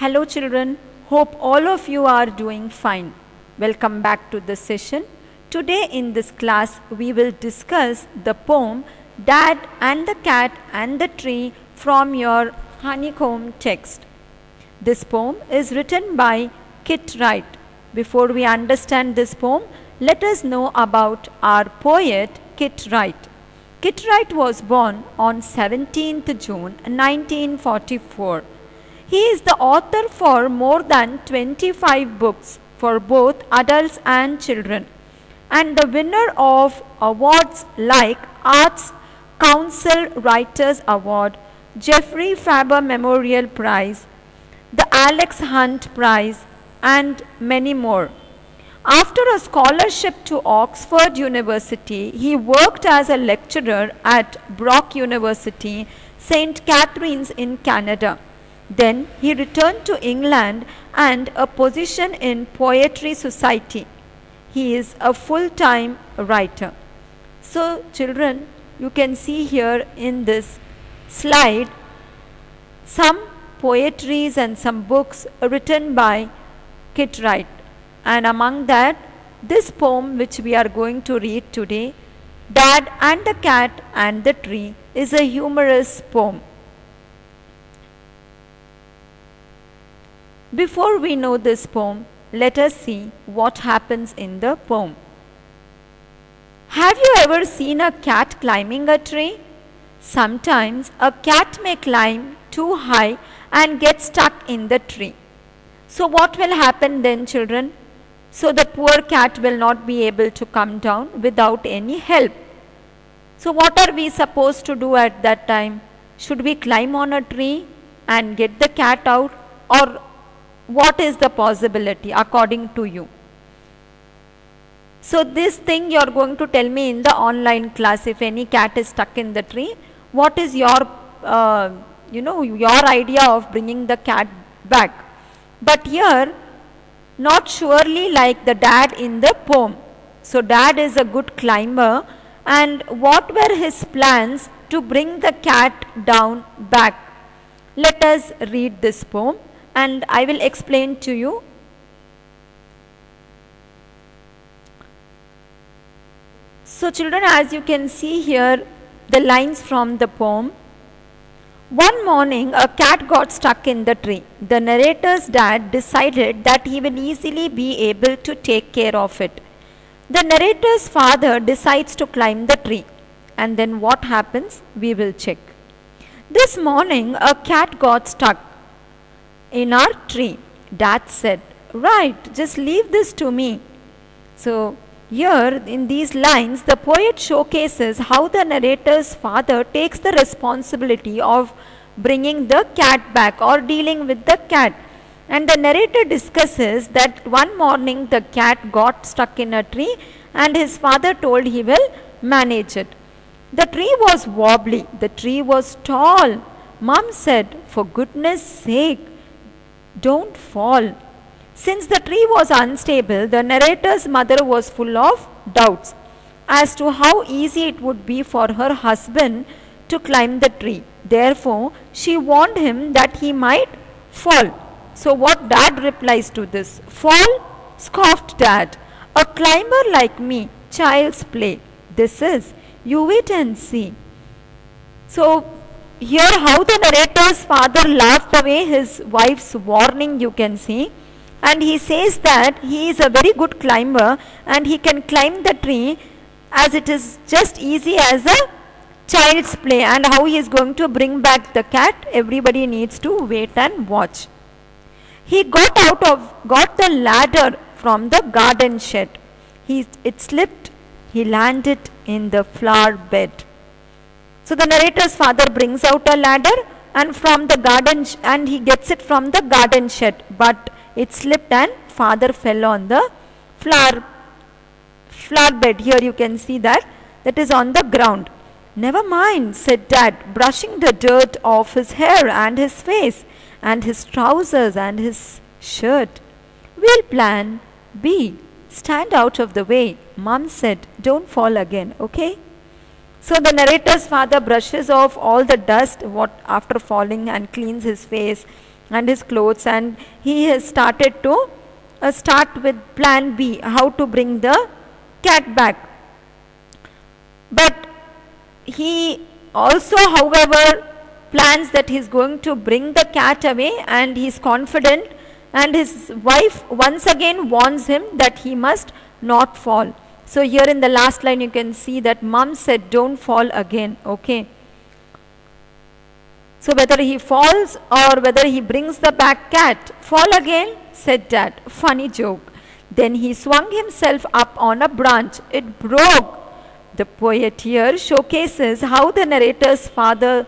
Hello children, hope all of you are doing fine. Welcome back to the session. Today in this class we will discuss the poem Dad and the Cat and the Tree from your honeycomb text. This poem is written by Kit Wright. Before we understand this poem, let us know about our poet Kit Wright. Kit Wright was born on 17th June 1944. He is the author for more than 25 books for both adults and children, and the winner of awards like Arts Council Writers Award, Geoffrey Faber Memorial Prize, the Alex Hunt Prize, and many more. After a scholarship to Oxford University, he worked as a lecturer at Brock University, St. Catharines in Canada. Then he returned to England and a position in Poetry Society. He is a full-time writer. So children, you can see here in this slide some poetries and some books written by Kit Wright. And among that, this poem which we are going to read today, Dad and the Cat and the Tree, is a humorous poem. Before we know this poem, let us see what happens in the poem. Have you ever seen a cat climbing a tree? Sometimes a cat may climb too high and get stuck in the tree. So what will happen then, children? So the poor cat will not be able to come down without any help. So what are we supposed to do at that time? Should we climb on a tree and get the cat out, or what is the possibility according to you? So this thing you are going to tell me in the online class. If any cat is stuck in the tree, what is your your idea of bringing the cat back? But here, not surely like the dad in the poem. So dad is a good climber, and what were his plans to bring the cat down back? Let us read this poem and I will explain to you. So children, as you can see here, the lines from the poem. One morning, a cat got stuck in the tree. The narrator's dad decided that he will easily be able to take care of it. The narrator's father decides to climb the tree. And then what happens? We will check. This morning, a cat got stuck in our tree. Dad said, right, just leave this to me. So here in these lines, the poet showcases how the narrator's father takes the responsibility of bringing the cat back or dealing with the cat. And the narrator discusses that one morning the cat got stuck in a tree and his father told he will manage it. The tree was wobbly. The tree was tall. Mom said, for goodness sake, don't fall. Since the tree was unstable, the narrator's mother was full of doubts as to how easy it would be for her husband to climb the tree. Therefore, she warned him that he might fall. So what dad replies to this? Fall? Scoffed dad. A climber like me, child's play. This is, you wait and see. So here how the narrator's father laughed away his wife's warning, you can see. And he says that he is a very good climber and he can climb the tree as it is just easy as a child's play. And how he is going to bring back the cat, everybody needs to wait and watch. He got the ladder from the garden shed. It slipped. He landed in the flower bed. So the narrator's father brings out a ladder and from the garden and he gets it from the garden shed, but it slipped and father fell on the flower bed. Here you can see that is on the ground. Never mind, said dad, brushing the dirt off his hair and his face and his trousers and his shirt. We'll plan B. Stand out of the way. Mom said, don't fall again, okay? So the narrator's father brushes off all the dust after falling and cleans his face and his clothes, and he has started to start with plan B, how to bring the cat back. But he also, however, plans that he is going to bring the cat away, and he is confident, and his wife once again warns him that he must not fall. So here in the last line you can see that mom said, don't fall again, okay. So whether he falls or whether he brings the back cat, fall again, said dad. Funny joke. Then he swung himself up on a branch. It broke. The poet here showcases how the narrator's father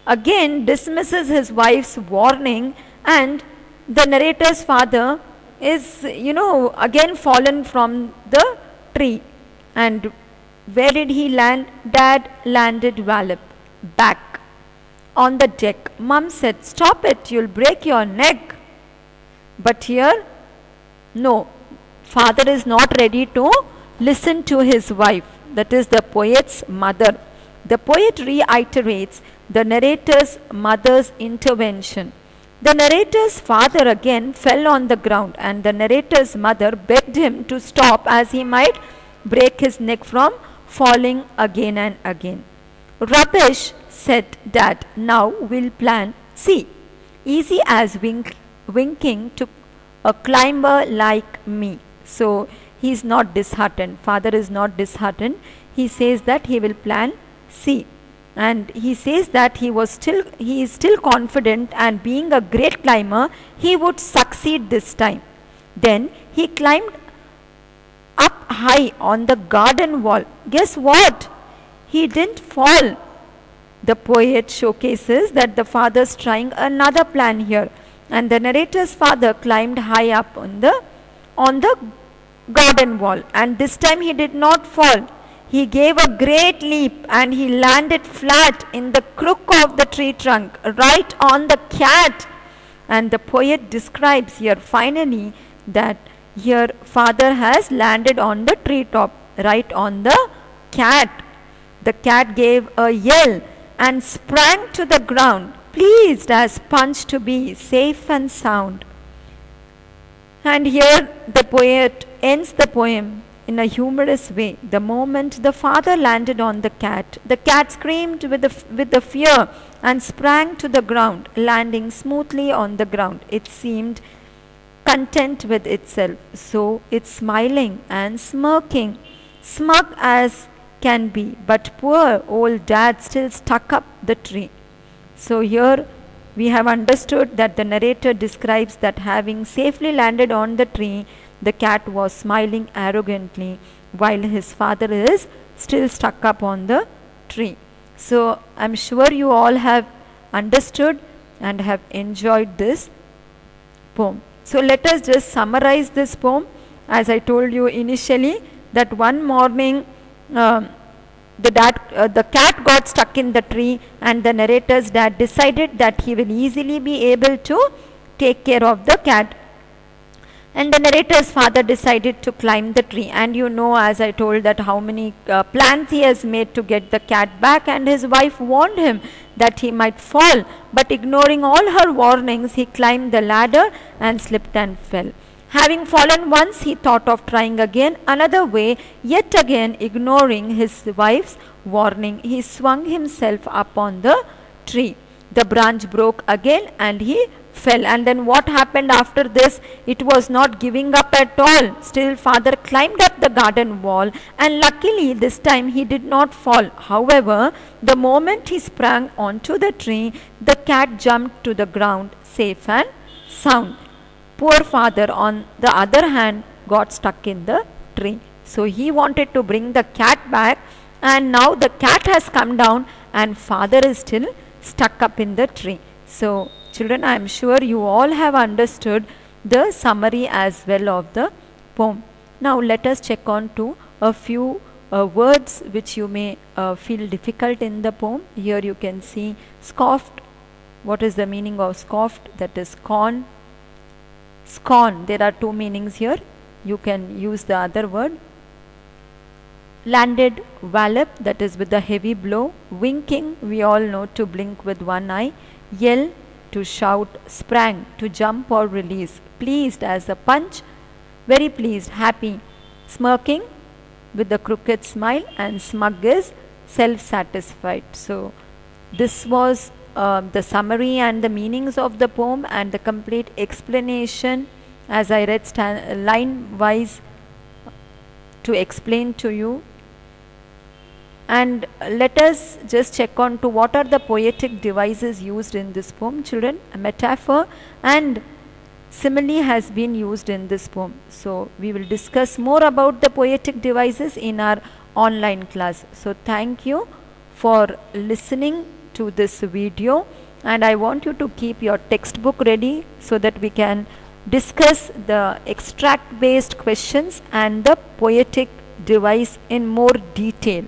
again dismisses his wife's warning, and the narrator's father is, again fallen from the tree. And where did he land? Dad landed wallop, back on the deck. Mom said, stop it, you'll break your neck. But here, no, father is not ready to listen to his wife. That is the poet's mother. The poet reiterates the narrator's mother's intervention. The narrator's father again fell on the ground, and the narrator's mother begged him to stop, as he might break his neck from falling again and again. Rubbish, said dad. Now we'll plan C. Easy as winking to a climber like me. So he is not disheartened. Father is not disheartened. He says that he will plan C. And he says that he is still confident, and being a great climber, he would succeed this time. Then he climbed up high on the garden wall. Guess what? He didn't fall. The poet showcases that the father's trying another plan here, and the narrator's father climbed high up on the garden wall, and this time he did not fall. He gave a great leap, and he landed flat in the crook of the tree trunk, right on the cat. And the poet describes here finally that here father has landed on the tree top, right on the cat. The cat gave a yell and sprang to the ground, pleased as Punch to be safe and sound. And here the poet ends the poem in a humorous way. The moment the father landed on the cat screamed with the fear and sprang to the ground, landing smoothly on the ground. It seemed content with itself, so it's smiling and smirking, smug as can be, but poor old dad still stuck up the tree. So here we have understood that the narrator describes that having safely landed on the tree, the cat was smiling arrogantly while his father is still stuck up on the tree. So I'm sure you all have understood and have enjoyed this poem. So let us just summarize this poem. As I told you initially, that one morning the cat got stuck in the tree, and the narrator's dad decided that he will easily be able to take care of the cat. And the narrator's father decided to climb the tree, and as I told, that how many plans he has made to get the cat back, and his wife warned him that he might fall, but ignoring all her warnings, he climbed the ladder and slipped and fell. Having fallen once, he thought of trying again another way, yet again ignoring his wife's warning. He swung himself up on the tree. The branch broke again and he fell. And then what happened after this? It was not giving up at all. Still father climbed up the garden wall, and luckily this time he did not fall. However, the moment he sprang onto the tree, the cat jumped to the ground safe and sound. Poor father, on the other hand, got stuck in the tree. So he wanted to bring the cat back, and now the cat has come down and father is still stuck up in the tree. So children, I am sure you all have understood the summary as well of the poem. Now let us check on to a few words which you may feel difficult in the poem. Here you can see scoffed. What is the meaning of scoffed? That is scorn. Scorn, there are two meanings here. You can use the other word. Landed, wallop, that is with a heavy blow. Winking, we all know, to blink with one eye. Yell, to shout, sprang, to jump or release, pleased as a punch, very pleased, happy, smirking with the crooked smile, and smug is self-satisfied. So this was the summary and the meanings of the poem and the complete explanation as I read line wise to explain to you. And let us just check on to what are the poetic devices used in this poem, children. A metaphor and simile has been used in this poem. So we will discuss more about the poetic devices in our online class. So thank you for listening to this video, and I want you to keep your textbook ready so that we can discuss the extract based questions and the poetic device in more detail.